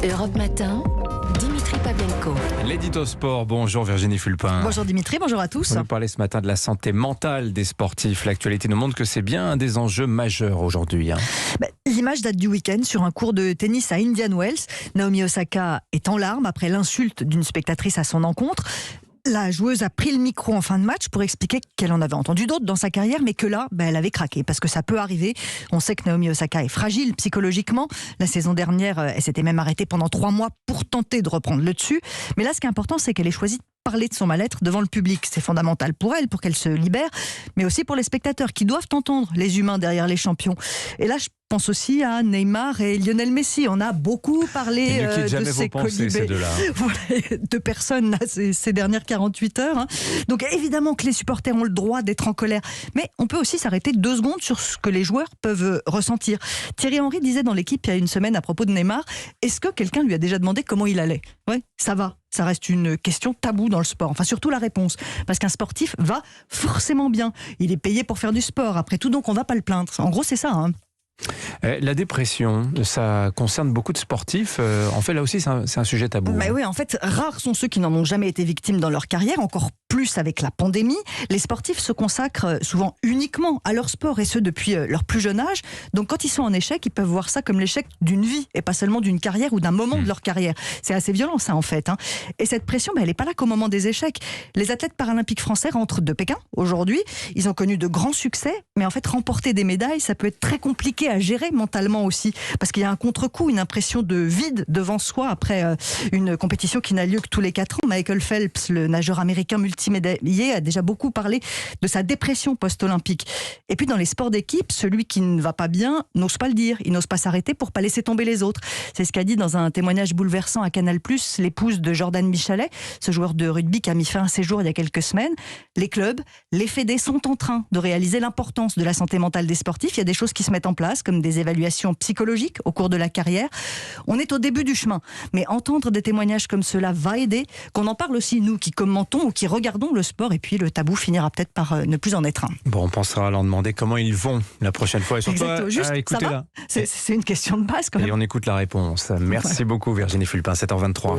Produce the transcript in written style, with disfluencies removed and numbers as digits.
Europe Matin, Dimitri Pavlenko. L'édito sport, bonjour Virginie Fulpin. Bonjour Dimitri, bonjour à tous. On nous parlait ce matin de la santé mentale des sportifs. L'actualité nous montre que c'est bien un des enjeux majeurs aujourd'hui. L'image date du week-end sur un cours de tennis à Indian Wells. Naomi Osaka est en larmes après l'insulte d'une spectatrice à son encontre. La joueuse a pris le micro en fin de match pour expliquer qu'elle en avait entendu d'autres dans sa carrière, mais que là, elle avait craqué, parce que ça peut arriver. On sait que Naomi Osaka est fragile psychologiquement. La saison dernière, elle s'était même arrêtée pendant 3 mois pour tenter de reprendre le dessus. Mais là, ce qui est important, c'est qu'elle ait choisi de parler de son mal-être devant le public. C'est fondamental pour elle, pour qu'elle se libère, mais aussi pour les spectateurs qui doivent entendre les humains derrière les champions. Et là, je pense aussi à Neymar et Lionel Messi. On a beaucoup parlé de ces colibés, de personnes là, ces dernières 48 heures. Donc évidemment que les supporters ont le droit d'être en colère, mais on peut aussi s'arrêter 2 secondes sur ce que les joueurs peuvent ressentir. Thierry Henry disait dans l'équipe il y a une semaine à propos de Neymar, est-ce que quelqu'un lui a déjà demandé comment il allait ? Ouais, ça va. Ça reste une question taboue dans le sport. Enfin, surtout la réponse. Parce qu'un sportif va forcément bien. Il est payé pour faire du sport, après tout, donc on ne va pas le plaindre. En gros, c'est ça. La dépression, ça concerne beaucoup de sportifs. En fait, là aussi, c'est un sujet tabou. Oui, en fait, rares sont ceux qui n'en ont jamais été victimes dans leur carrière, encore plus avec la pandémie. Les sportifs se consacrent souvent uniquement à leur sport, et ce depuis leur plus jeune âge. Donc quand ils sont en échec, ils peuvent voir ça comme l'échec d'une vie, et pas seulement d'une carrière ou d'un moment de leur carrière. C'est assez violent ça en fait. Et cette pression, elle n'est pas là qu'au moment des échecs. Les athlètes paralympiques français rentrent de Pékin aujourd'hui. Ils ont connu de grands succès, mais en fait remporter des médailles, ça peut être très compliqué à gérer mentalement aussi, parce qu'il y a un contre-coup, une impression de vide devant soi après une compétition qui n'a lieu que tous les 4 ans. Michael Phelps, le nageur américain multimédaillé, a déjà beaucoup parlé de sa dépression post-olympique. Et puis dans les sports d'équipe, celui qui ne va pas bien n'ose pas le dire, il n'ose pas s'arrêter pour pas laisser tomber les autres. C'est ce qu'a dit dans un témoignage bouleversant à Canal+, l'épouse de Jordan Michalet, ce joueur de rugby qui a mis fin à ses jours il y a quelques semaines. Les clubs, les fédés sont en train de réaliser l'importance de la santé mentale des sportifs. Il y a des choses qui se mettent en place, comme des évaluations psychologiques au cours de la carrière. On est au début du chemin, mais entendre des témoignages comme cela va aider, qu'on en parle aussi nous qui commentons ou qui regardons le sport, et puis le tabou finira peut-être par ne plus en être un. Bon, on pensera à leur demander comment ils vont la prochaine fois, et surtout écoutez là. C'est une question de base quand même. Et on écoute la réponse. Merci beaucoup Virginie Fulpin, 7h23.